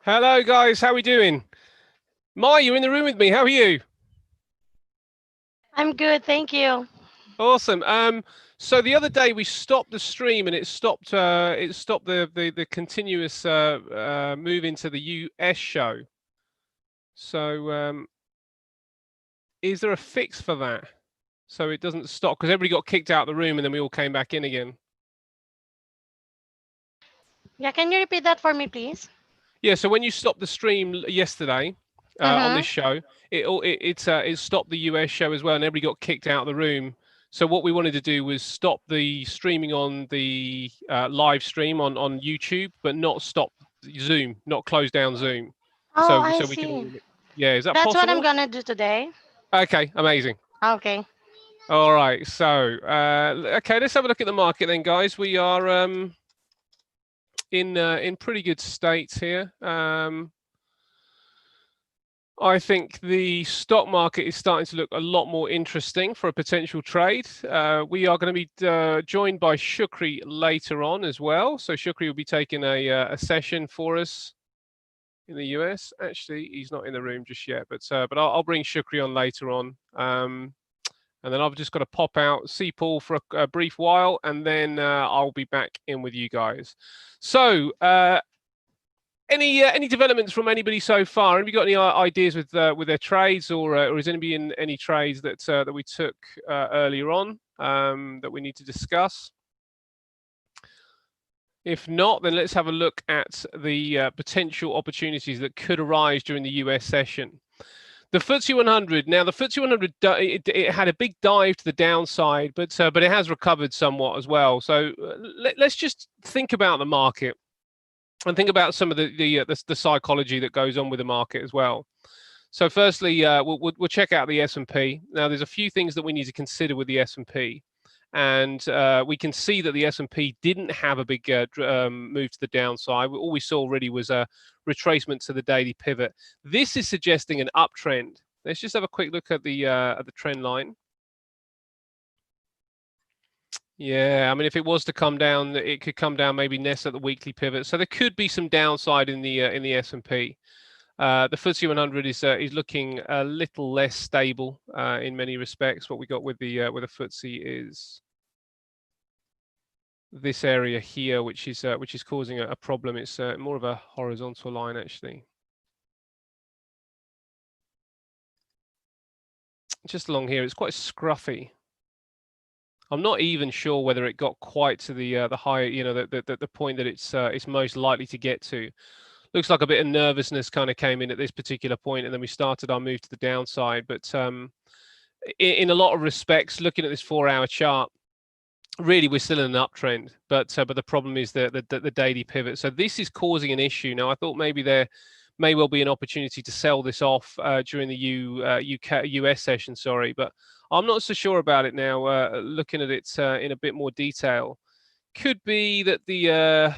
Hello, guys. How are we doing? Mai, you're in the room with me. How are you? I'm good, thank you. Awesome. So the other day we stopped the stream and it stopped the continuous move into the US show. So is there a fix for that? So it doesn't stop because everybody got kicked out of the room and then we all came back in again. Yeah, can you repeat that for me, please? Yeah. So when you stopped the stream yesterday on Mm-hmm. this show, it stopped the US show as well, and everybody got kicked out of the room. So what we wanted to do was stop the streaming on the live stream on YouTube, but not stop Zoom, not close down Zoom. Oh, So I so we can see. all, yeah, is that That's what I'm possible? gonna do today. Okay, amazing. Okay. All right, so okay, let's have a look at the market then, guys. We are in pretty good states here. I think the stock market is starting to look a lot more interesting for a potential trade. We are going to be joined by Shukri later on as well. So Shukri will be taking a session for us in the US. Actually, he's not in the room just yet, but I'll bring Shukri on later on. And then I've just got to pop out, see Paul for a brief while, and then I'll be back in with you guys. So any developments from anybody so far? Have you got any ideas with their trades, or is anybody in any trades that we took earlier on that we need to discuss? If not, then let's have a look at the potential opportunities that could arise during the US session. The FTSE 100. Now, the FTSE 100 it had a big dive to the downside, but it has recovered somewhat as well. So let's just think about the market and think about some of the psychology that goes on with the market as well. So, firstly, we'll check out the S&P. Now, there's a few things that we need to consider with the S&P, and we can see that the S&P didn't have a big move to the downside. All we saw really was a retracement to the daily pivot. This is suggesting an uptrend. Let's just have a quick look at the trend line. Yeah, I mean, if it was to come down, it could come down maybe nest at the weekly pivot. So there could be some downside in the S&P. The FTSE 100 is looking a little less stable in many respects. What we got with the FTSE is this area here, which is causing a problem. It's more of a horizontal line actually. Just along here, it's quite scruffy. I'm not even sure whether it got quite to the high, the point that it's most likely to get to. Looks like a bit of nervousness kind of came in at this particular point, and then we started our move to the downside. But in a lot of respects, looking at this 4-hour chart, really we're still in an uptrend. But the problem is the daily pivot. So this is causing an issue. Now I thought maybe there may well be an opportunity to sell this off during the US session. Sorry, but I'm not so sure about it now. Looking at it in a bit more detail, could be that the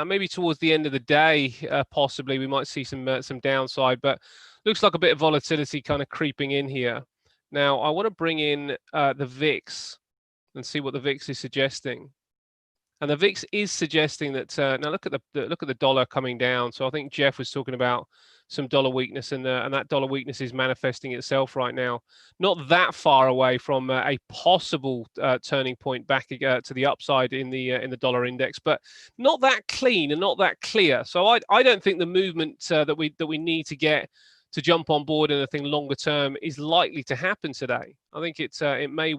maybe towards the end of the day, possibly we might see some downside, but looks like a bit of volatility kind of creeping in here. Now I want to bring in the VIX and see what the VIX is suggesting. And the VIX is suggesting that now look at the dollar coming down. So I think Geoff was talking about some dollar weakness, and that dollar weakness is manifesting itself right now. Not that far away from a possible turning point back to the upside in the dollar index, but not that clean and not that clear. So I don't think the movement that we need to get to jump on board anything longer term is likely to happen today. I think it may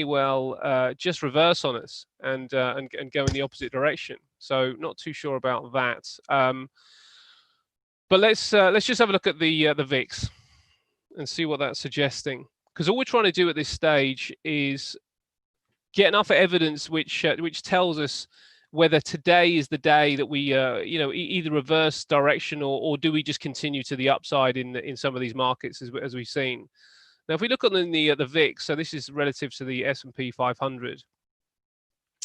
well just reverse on us and go in the opposite direction. So not too sure about that. But let's just have a look at the VIX and see what that's suggesting. Because all we're trying to do at this stage is get enough evidence which tells us whether today is the day that we either reverse direction or do we just continue to the upside in some of these markets as we've seen. Now, if we look at the VIX, so this is relative to the S&P 500,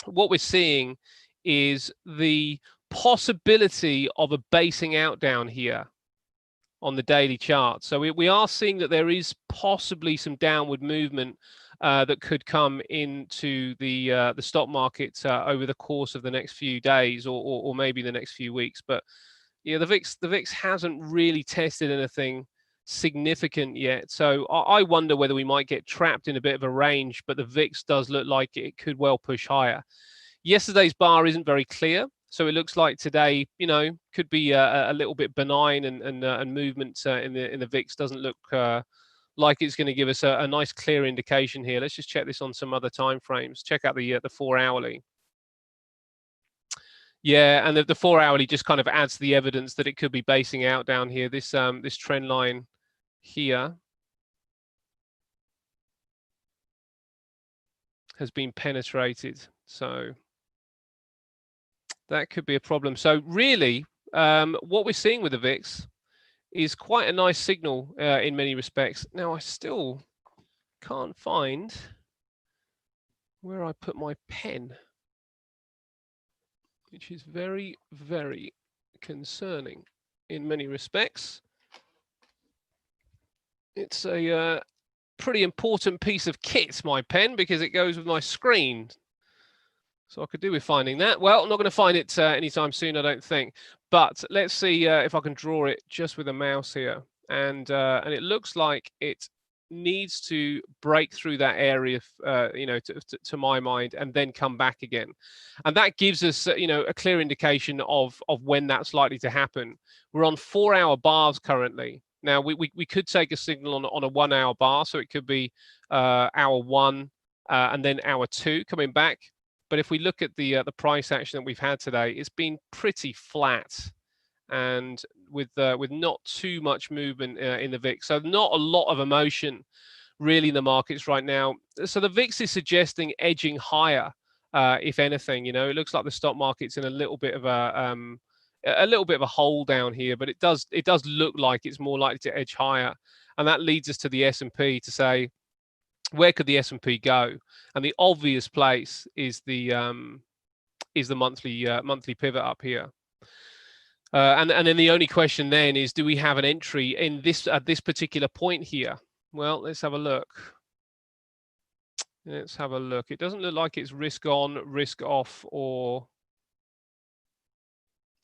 what we're seeing is the possibility of a basing out down here on the daily chart. So we are seeing that there is possibly some downward movement that could come into the stock market over the course of the next few days, or maybe the next few weeks. But yeah, the VIX hasn't really tested anything significant yet. So I wonder whether we might get trapped in a bit of a range, but the VIX does look like it could well push higher. Yesterday's bar isn't very clear, so it looks like today, could be a little bit benign, and movement in the VIX doesn't look like it's going to give us a nice clear indication here. Let's just check this on some other time frames. Check out the 4-hourly. Yeah, and the 4-hourly just kind of adds the evidence that it could be basing out down here. This trend line here has been penetrated, so that could be a problem. So really, what we're seeing with the VIX is quite a nice signal in many respects. Now, I still can't find where I put my pen, which is very, very concerning in many respects. It's a pretty important piece of kit, my pen, because it goes with my screen. So I could do with finding that. Well, I'm not going to find it anytime soon, I don't think. But let's see if I can draw it just with a mouse here. And it looks like it needs to break through that area, to my mind, and then come back again. And that gives us, a clear indication of when that's likely to happen. We're on 4-hour bars currently. Now, we could take a signal on a 1-hour bar, so it could be hour 1 and then hour 2 coming back. But if we look at the price action that we've had today, it's been pretty flat, and with not too much movement in the VIX. So not a lot of emotion really in the markets right now. So the VIX is suggesting edging higher, if anything. It looks like the stock market's in a little bit of a hole down here, but it does look like it's more likely to edge higher, and that leads us to the S&P to say, where could the S&P go? And the obvious place is the monthly pivot up here. And then the only question then is, do we have an entry in this at this particular point here? Well, let's have a look. Let's have a look. It doesn't look like it's risk on, risk off, or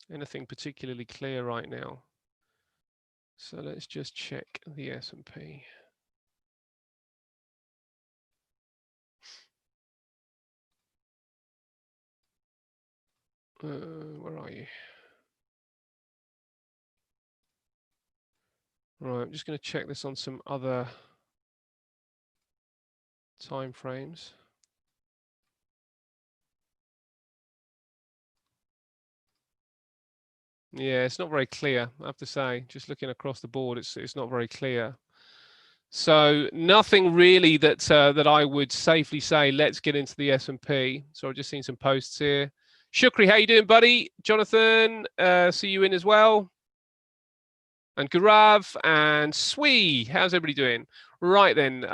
anything particularly clear right now. So let's just check the S&P. Where are you? Right, I'm just going to check this on some other time frames. Yeah, it's not very clear, I have to say. Just looking across the board, it's not very clear. So nothing really that I would safely say, let's get into the S&P. So I've just seen some posts here. Shukri, how you doing, buddy? Jonathan, see you in as well. And Gurav and Swee, how's everybody doing? Right then.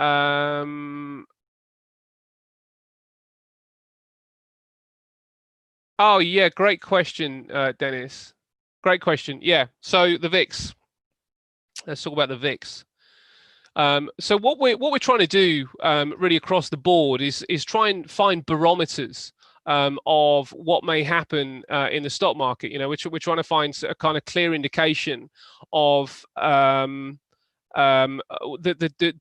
Oh yeah, great question, Dennis. Great question. Yeah. So the VIX. Let's talk about the VIX. So what we're trying to do really across the board is try and find barometers of what may happen in the stock market. We're trying to find a kind of clear indication of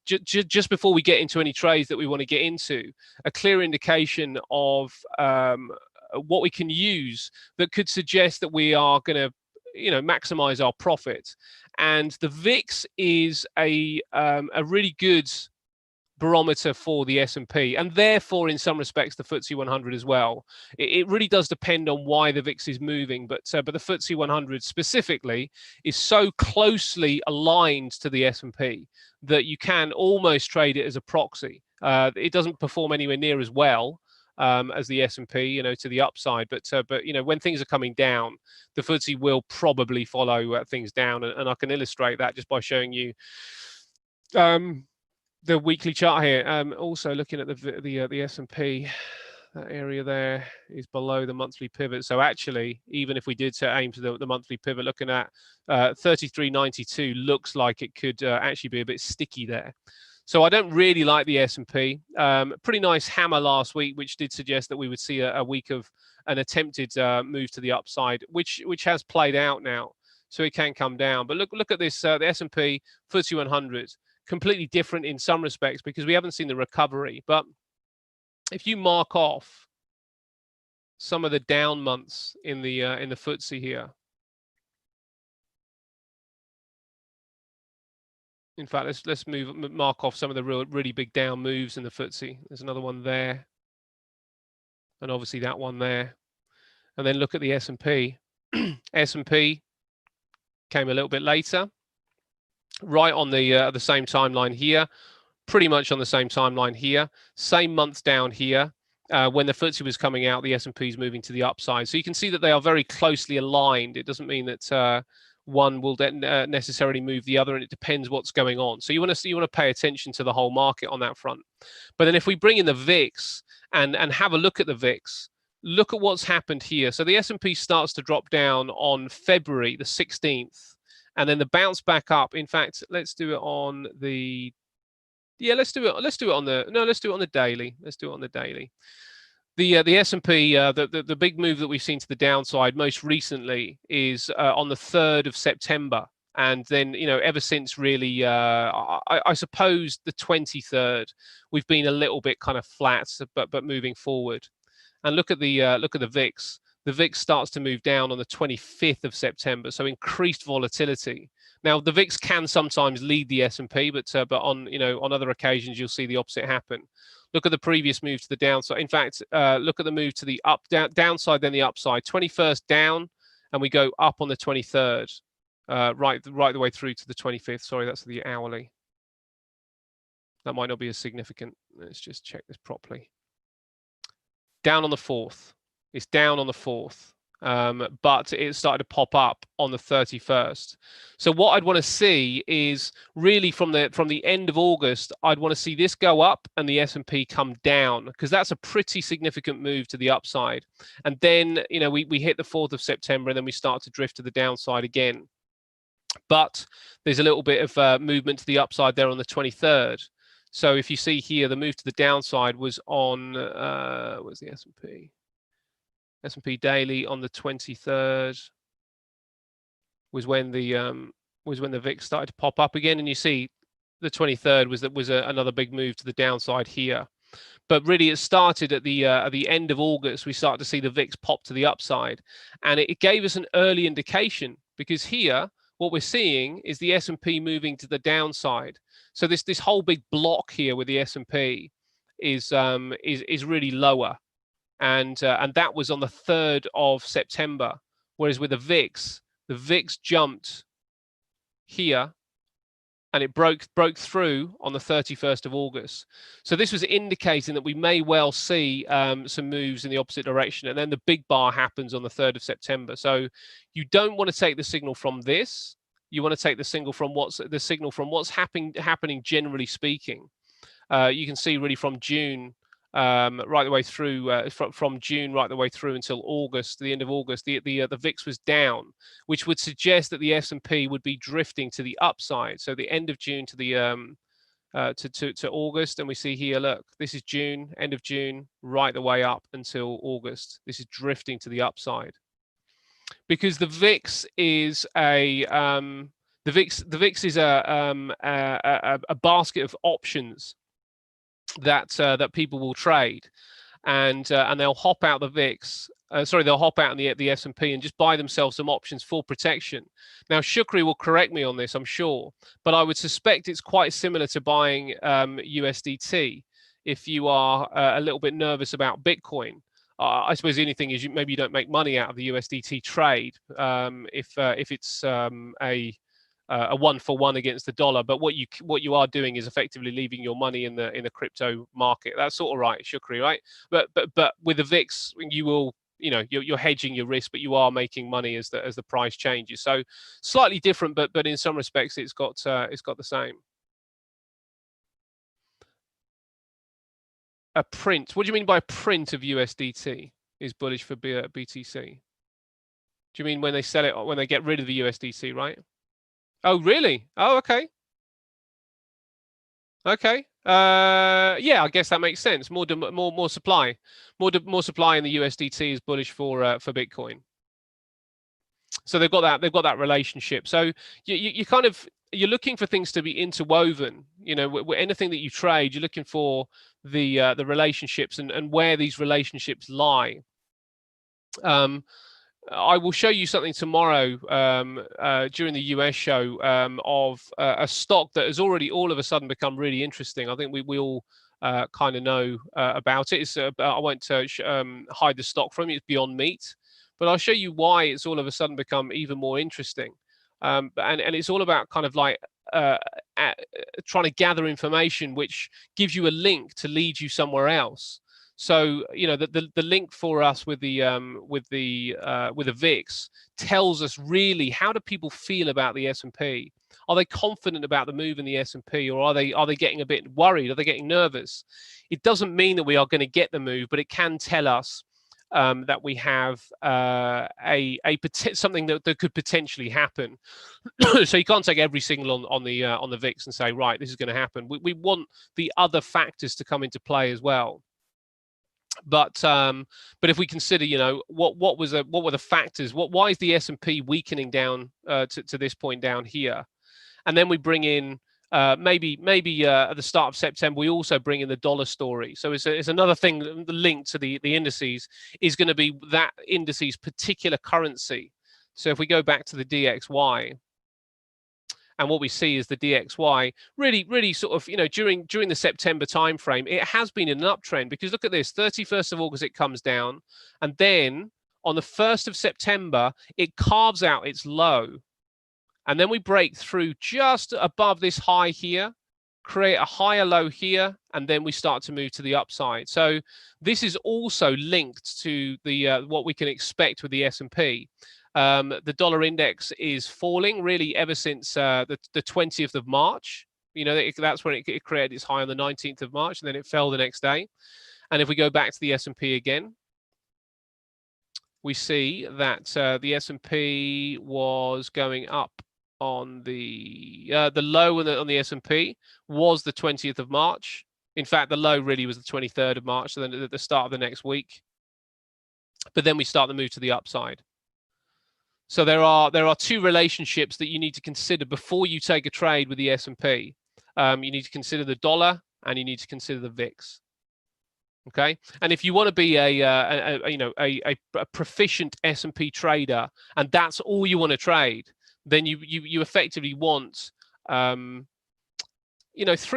just before we get into any trades that we want to get into, a clear indication of what we can use that could suggest that we are going to maximize our profit. And the VIX is a really good barometer for the S&P, and therefore in some respects the FTSE 100 as well. It really does depend on why the VIX is moving, but the FTSE 100 specifically is so closely aligned to the S&P that you can almost trade it as a proxy. It doesn't perform anywhere near as well as the S&P, to the upside. But when things are coming down, the FTSE will probably follow things down, and I can illustrate that just by showing you the weekly chart here. Also looking at the S&P, that area there is below the monthly pivot. So actually, even if we did aim to the monthly pivot, looking at 33.92 looks like it could actually be a bit sticky there. So I don't really like the S&P. Pretty nice hammer last week, which did suggest that we would see a week of an attempted move to the upside, which has played out now. So it can come down. But look at this, the S&P FTSE 100, completely different in some respects because we haven't seen the recovery. But if you mark off some of the down months in the FTSE here. In fact, let's mark off some of the really big down moves in the FTSE. There's another one there, and obviously that one there. And then look at the S&P. S&P came a little bit later, right on the same timeline here, pretty much on the same timeline here, same month down here. When the FTSE was coming out, the S&P is moving to the upside. So you can see that they are very closely aligned. It doesn't mean that one will necessarily move the other, and it depends what's going on. So you want to pay attention to the whole market on that front. But then if we bring in the VIX and have a look at the VIX, look at what's happened here. So the S&P starts to drop down on February the 16th, and then the bounce back up. In fact, let's do it on the let's do it on the daily. Let's do it on the daily. The S&P, the big move that we've seen to the downside most recently is on the 3rd of September. And then, ever since really, I suppose the 23rd, we've been a little bit kind of flat, but moving forward. And look at the VIX. The VIX starts to move down on the 25th of September, so increased volatility. Now, the VIX can sometimes lead the S&P, but on other occasions you'll see the opposite happen. Look at the previous move to the downside. In fact, look at the move to the downside, then the upside. 21st down, and we go up on the 23rd, right the way through to the 25th. Sorry, that's the hourly. That might not be as significant. Let's just check this properly. Down on the 4th. It's down on the 4th. But it started to pop up on the 31st. So what I'd want to see is really from the end of August, I'd want to see this go up and the S&P come down, because that's a pretty significant move to the upside. And then we hit the 4th of September, and then we start to drift to the downside again. But there's a little bit of movement to the upside there on the 23rd. So if you see here, the move to the downside was on where's the S&P? S&P daily on the 23rd was when the VIX started to pop up again, and you see the 23rd was another big move to the downside here. But really, it started at the end of August. We started to see the VIX pop to the upside, and it gave us an early indication, because here what we're seeing is the S&P moving to the downside. So this whole big block here with the S&P is really lower. And that was on the 3rd of September. Whereas with the VIX jumped here, and it broke through on the 31st of August. So this was indicating that we may well see some moves in the opposite direction, and then the big bar happens on the 3rd of September. So you don't want to take the signal from this. You want to take the signal from what's happening generally speaking. You can see really from June. Right the way through from June right the way through until August, the end of August, the VIX was down, which would suggest that the S&P would be drifting to the upside. So the end of June to the to August, and we see here, look, this is June, end of June, right the way up until August. This is drifting to the upside, because the VIX is a is a basket of options that people will trade, and they'll hop out the VIX. They'll hop out in the S&P and just buy themselves some options for protection. Now, Shukri will correct me on this, I'm sure, but I would suspect it's quite similar to buying USDT if you are a little bit nervous about Bitcoin. I suppose the only thing is maybe you don't make money out of the USDT trade if it's a 1-for-1 against the dollar, but what you are doing is effectively leaving your money in the crypto market. That's sort of right, Shukri, right? But with the VIX, you will, you're hedging your risk, but you are making money as the price changes. So slightly different, but in some respects it's got the same. A print. What do you mean by print of USDT is bullish for BTC? Do you mean when they sell it, when they get rid of the USDT, right? Oh, really? Oh, okay. Okay. Yeah, I guess that makes sense. More supply, more supply in the USDT is bullish for Bitcoin. So they've got that relationship. So you kind of, you're looking for things to be interwoven. You know, anything that you trade, you're looking for the relationships and where these relationships lie. I will show you something tomorrow during the US show of a stock that has already all of a sudden become really interesting. I think we all kind of know about it. I won't hide the stock from you. It's Beyond Meat, but I'll show you why it's all of a sudden become even more interesting. And it's all about kind of like uh, trying to gather information which gives you a link to lead you somewhere else. So you know the link for us with the VIX tells us really how do people feel about the S&P. Are they confident about the move in the S&P, or are they getting a bit worried? Are they getting nervous? It doesn't mean that we are going to get the move, but it can tell us that we have something that could potentially happen. So you can't take every signal on the VIX and say, right, this is going to happen. We want the other factors to come into play as well. But if we consider, you know, what were the factors? Why is the S&P weakening down to this point down here? And then we bring in maybe at the start of September we also bring in the dollar story. So it's another thing linked to the indices is going to be that indices particular currency. So if we go back to the DXY. And what we see is the DXY really sort of, you know, during the September timeframe, it has been in an uptrend, because look at this, 31st of August, it comes down. And then on the 1st of September, it carves out its low. And then we break through just above this high here, create a higher low here, and then we start to move to the upside. So this is also linked to the what we can expect with the S&P. The dollar index is falling really ever since the 20th of March. You know, that's when it created its high on the 19th of March, and then it fell the next day. And if we go back to the S&P again, we see that the S&P was going up on the low on the S&P was the 20th of March. In fact, the low really was the 23rd of March, so then at the start of the next week. But then we start the move to the upside. So there are two relationships that you need to consider before you take a trade with the S&P. You need to consider the dollar and you need to consider the VIX. Okay, and if you want to be a proficient S&P trader, and that's all you want to trade, then you effectively want 3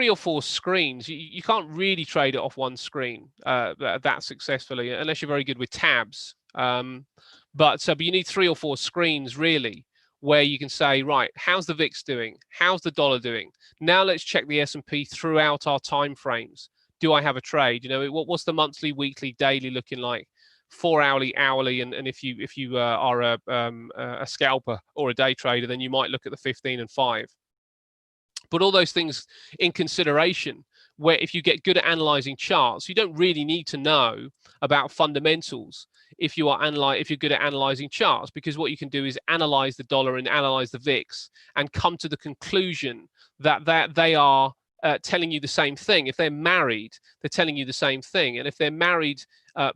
or 4 screens. You can't really trade it off one screen that successfully unless you're very good with tabs. But you need 3 or 4 screens really, where you can say, right, how's the VIX doing? How's the dollar doing? Now let's check the S&P throughout our time frames. Do I have a trade? You know, what's the monthly, weekly, daily looking like? 4 hourly, and if you are a scalper or a day trader, then you might look at the 15 and 5. Put all those things in consideration, where if you get good at analyzing charts, you don't really need to know about fundamentals if you're good at analyzing charts, because what you can do is analyze the dollar and analyze the VIX and come to the conclusion that they are telling you the same thing. If they're married, they're telling you the same thing. And if they're married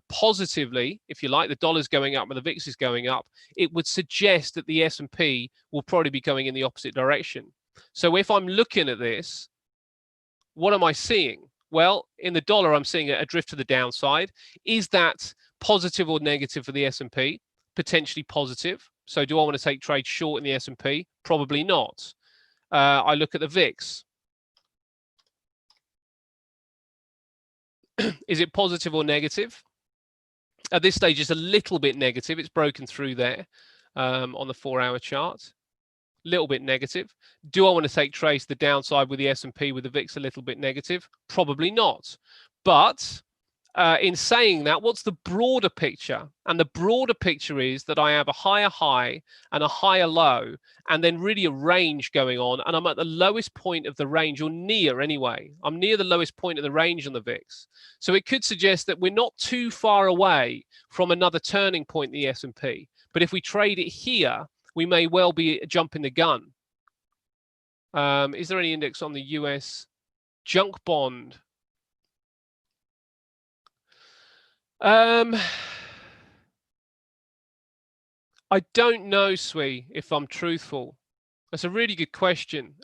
positively, if you like, the dollar's going up and the VIX is going up, it would suggest that the S&P will probably be going in the opposite direction. So if I'm looking at this, what am I seeing? Well, in the dollar, I'm seeing a drift to the downside. Is that positive or negative for the S&P? Potentially positive. So do I want to take trades short in the S&P? Probably not. I look at the VIX. Is it positive or negative? At this stage, it's a little bit negative. It's broken through there on the 4-hour chart. Little bit negative. Do I want to take trades to the downside with the S&P with the VIX a little bit negative? Probably not. But in saying that, what's the broader picture? And the broader picture is that I have a higher high and a higher low, and then really a range going on, and I'm at the lowest point of the range, or near anyway. I'm near the lowest point of the range on the VIX. So it could suggest that we're not too far away from another turning point in the S&P. But if we trade it here, we may well be jumping the gun. Is there any index on the US Junk bond. I don't know, Sui, if I'm truthful. That's a really good question.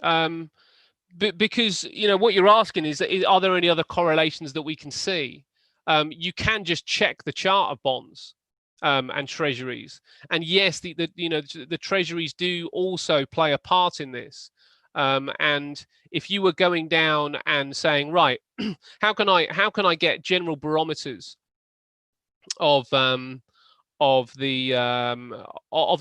Because what you're asking is, are there any other correlations that we can see? You can just check the chart of bonds and treasuries, and yes, the treasuries do also play a part in this. And if you were going down and saying, right, how can I get general barometers of the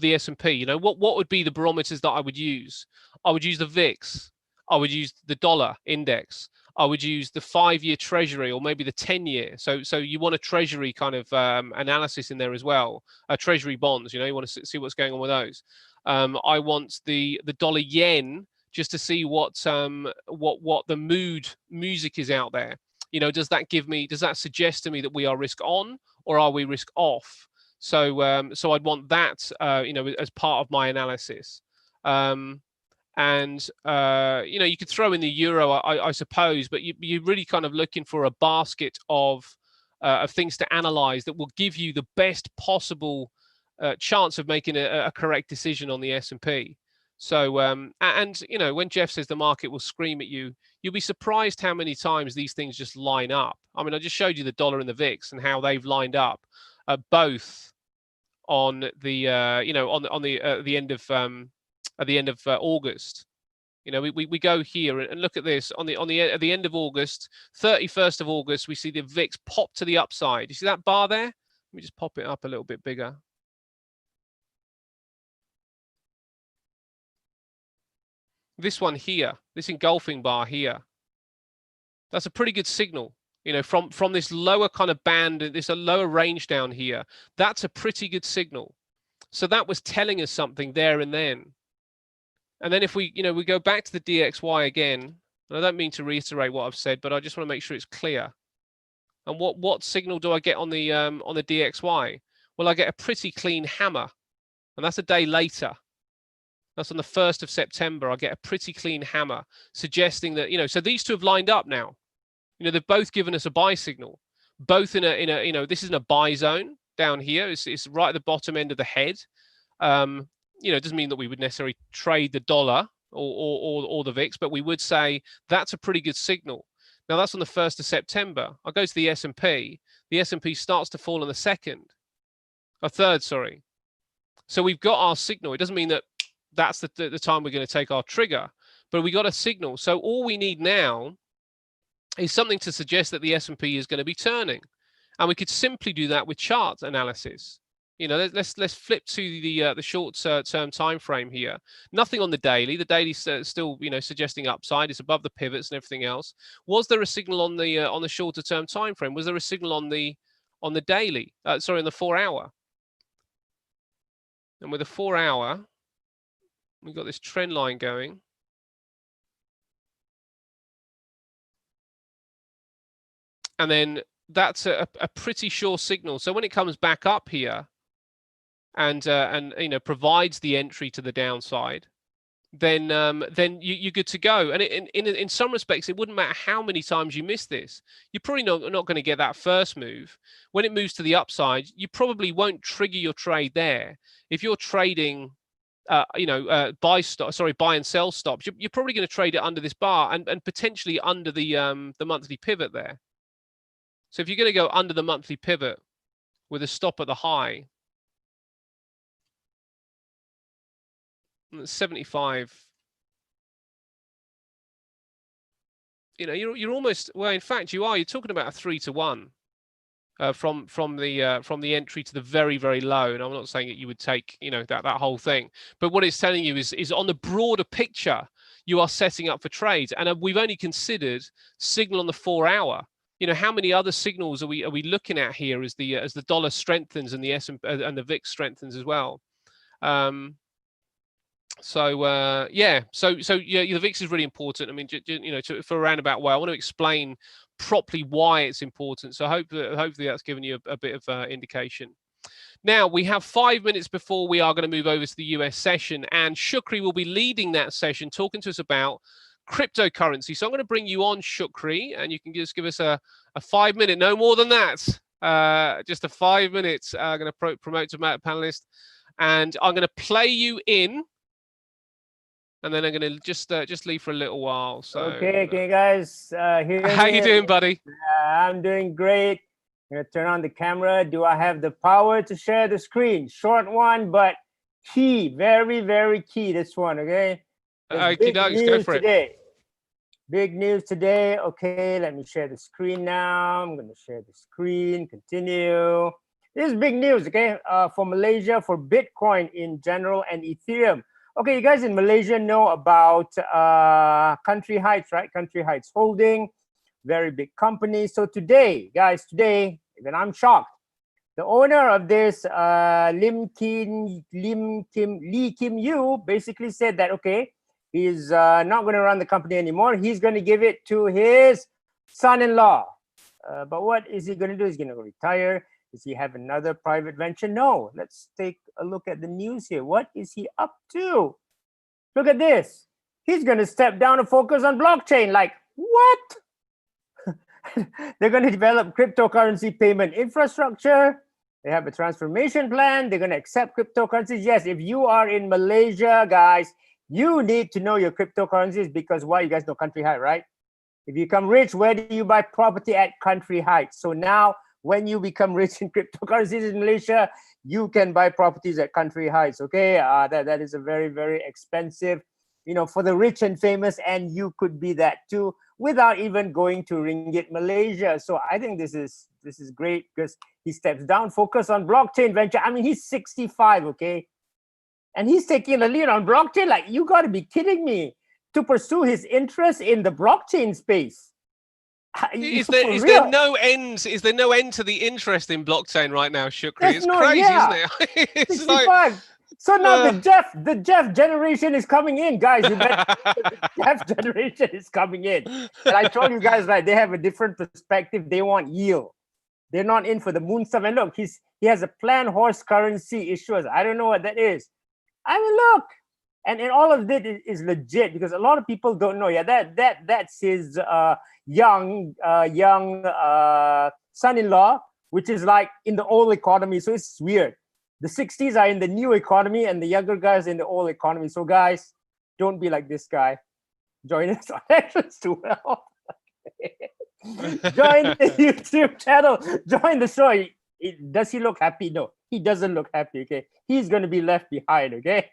S&P? What would be the barometers that I would use? I would use the VIX. I would use the dollar index. I would use the 5-year treasury, or maybe the 10-year. So you want a treasury kind of analysis in there as well. Treasury bonds. You want to see what's going on with those. I want the dollar yen, just to see what the music is out there. Does that suggest to me that we are risk on, or are we risk off? So I'd want that as part of my analysis. And you could throw in the euro, I suppose, but you're really kind of looking for a basket of things to analyze that will give you the best possible chance of making a correct decision on the S&P. So when Geoff says the market will scream at you, you'll be surprised how many times these things just line up. I mean, I just showed you the dollar and the VIX and how they've lined up, both on the the end of at the end of August. We go here and look at this at the end of August, 31st of August. We see the VIX pop to the upside. You see that bar there? Let me just pop it up a little bit bigger. This one here, this engulfing bar here, that's a pretty good signal. From this lower kind of band, this a lower range down here, that's a pretty good signal. So that was telling us something there and then. And then if we go back to the DXY again, and I don't mean to reiterate what I've said, but I just want to make sure it's clear. And what signal do I get on the DXY? Well, I get a pretty clean hammer, and that's a day later. That's on the 1st of September. I get a pretty clean hammer, suggesting that so these two have lined up now. They've both given us a buy signal, both in a this is in a buy zone down here. It's right at the bottom end of the head. It doesn't mean that we would necessarily trade the dollar or the VIX, but we would say that's a pretty good signal. Now that's on the 1st of September. I go to the S&P. The S&P starts to fall on the 3rd, sorry. So we've got our signal. It doesn't mean that that's the time we're going to take our trigger, but we got a signal. So all we need now is something to suggest that the S&P is going to be turning, and we could simply do that with chart analysis. Let's flip to the short-term time frame here. Nothing on the daily. The daily's still suggesting upside. It's above the pivots and everything else. Was there a signal on the shorter-term time frame? Was there a signal on the daily? On the 4-hour. And with the 4-hour, we've got this trend line going. And then that's a pretty sure signal. So when it comes back up here and provides the entry to the downside, then you're good to go. And in some respects, it wouldn't matter how many times you miss this. You're probably not going to get that first move. When it moves to the upside, you probably won't trigger your trade there. If you're trading buy and sell stops, you're probably going to trade it under this bar and potentially under the monthly pivot there. So if you're going to go under the monthly pivot with a stop at the high, 75, you're almost, well, in fact, you're talking about a 3-to-1 from the entry to the very, very low. And I'm not saying that you would take that whole thing, but what it's telling you is on the broader picture, you are setting up for trades. And we've only considered signal on the 4-hour. How many other signals are we looking at here as the dollar strengthens and the S&P and the VIX strengthens as well? So the VIX is really important. I mean, for a roundabout way, I want to explain properly why it's important. So hopefully that's given you a bit of indication. Now we have 5 minutes before we are going to move over to the US session, and Shukri will be leading that session, talking to us about cryptocurrency. So I'm going to bring you on, Shukri, and you can just give us a 5-minute, no more than that, just a 5 minutes. I'm going to promote to panelist, and I'm going to play you in, and then I'm going to just leave for a little while. So okay, can you guys hear me? How you doing, buddy? I'm doing great. I'm gonna turn on the camera. Do I have the power to share the screen? Short one, but key, very, very key. This one, okay? Big news, go for today. Big news today. Okay, let me share the screen now. I'm gonna share the screen. Continue. This is big news, okay? For Malaysia, for Bitcoin in general, and Ethereum. Okay, you guys in Malaysia know about Country Heights, right? Country Heights Holding, very big company. So today, guys, even I'm shocked. The owner of this, Lee Kim Yu, basically said that, okay, he's not going to run the company anymore. He's going to give it to his son-in-law. But what is he going to do? He's going to retire. Does he have another private venture? No. Let's take a look at the news here. What is he up to? Look at this. He's going to step down and focus on blockchain. Like, what? They're going to develop cryptocurrency payment infrastructure. They have a transformation plan. They're going to accept cryptocurrencies. Yes, if you are in Malaysia, guys, you need to know your cryptocurrencies, because why? You guys know Country Heights, right? If you become rich, where do you buy property? At Country Heights. So now, when you become rich in cryptocurrencies in Malaysia, you can buy properties at Country Heights, okay? That is a very, very expensive, for the rich and famous, and you could be that too without even going to Ringgit Malaysia. So I think this is great, because he steps down, focus on blockchain venture. I mean, he's 65, okay? And he's taking the lead on blockchain. Like, you got to be kidding me, to pursue his interest in the blockchain space. Is there no end? Is there no end to the interest in blockchain right now, Shukri? It's crazy, isn't it? It's 65. like, so now the Geoff generation is coming in, guys. The Geoff generation is coming in, and I told you guys, right? They have a different perspective. They want yield. They're not in for the moon stuff. And look, he has a planned horse currency issuance. I don't know what that is. I mean, look, and all of this is legit, because a lot of people don't know. Yeah, that's his young son-in-law, which is like in the old economy. So it's weird. The 60s are in the new economy, and the younger guys in the old economy. So guys, don't be like this guy. Join us on Entrance to Wealth. Join the YouTube channel. Join the show. Does he look happy? No, he doesn't look happy. Okay, he's going to be left behind. Okay,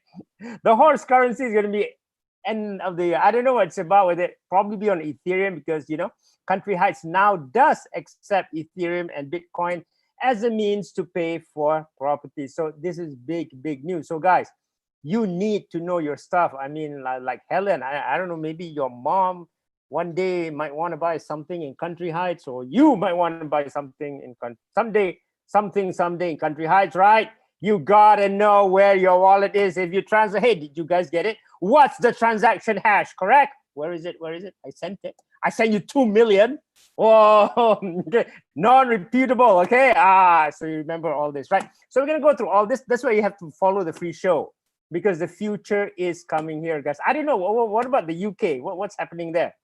the horse currency is going to be end of the year. I don't know what it's about with it. Probably be on Ethereum, because Country Heights now does accept Ethereum and Bitcoin as a means to pay for property. So this is big news. So guys, you need to know your stuff. I mean, like Helen, I don't know, maybe your mom one day might want to buy something in Country Heights, or you might want to buy something in someday in Country Heights, right? You gotta know where your wallet is. If you transfer, hey, did you guys get it? What's the transaction hash? Correct? Where is it? I sent it. I sent you 2 million. Oh, non-reputable. Okay. So you remember all this, right? So we're gonna go through all this. That's why you have to follow the free show, because the future is coming here, guys. I don't know. What about the UK? What's happening there?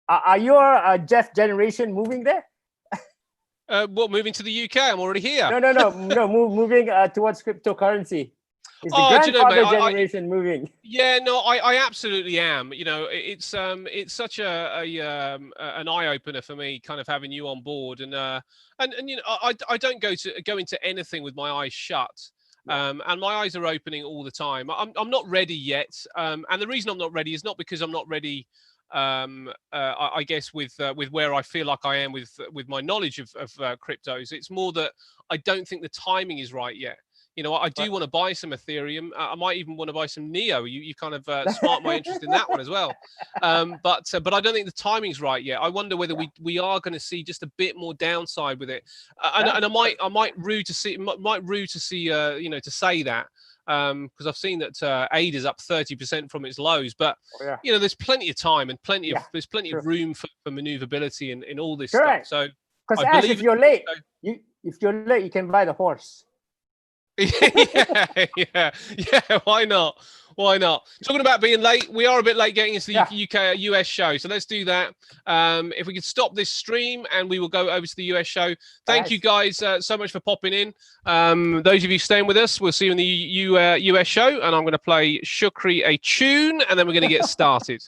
Are your Geoff generation moving there? Moving to the UK? I'm already here. No. Moving towards cryptocurrency. Is the grandfather generation moving? Yeah, no, I absolutely am. It's such an eye opener for me, kind of having you on board, and I don't go into anything with my eyes shut. And my eyes are opening all the time. I'm not ready yet, and the reason I'm not ready is not because I'm not ready. I guess with where I feel like I am with my knowledge of cryptos, it's more that I don't think the timing is right yet. I do want to buy some Ethereum. I might even want to buy some Neo. You kind of sparked my interest in that one as well. But I don't think the timing's right yet. I wonder whether we are going to see just a bit more downside with it. And I might rude to see to say that. Because I've seen that AID is up 30% from its lows, but there's plenty of time and there's plenty of room for maneuverability in all this stuff. So, because Ash, if you're late, you can buy the horse. yeah. Why not? Why not? Talking about being late, we are a bit late getting into the Yeah. UK US show, so let's do that. If we could stop this stream and we will go over to the US show. Thank you guys so much for popping in. Those of you staying with us, we'll see you in the US show, and I'm going to play Shukri a tune, and then we're going to get started.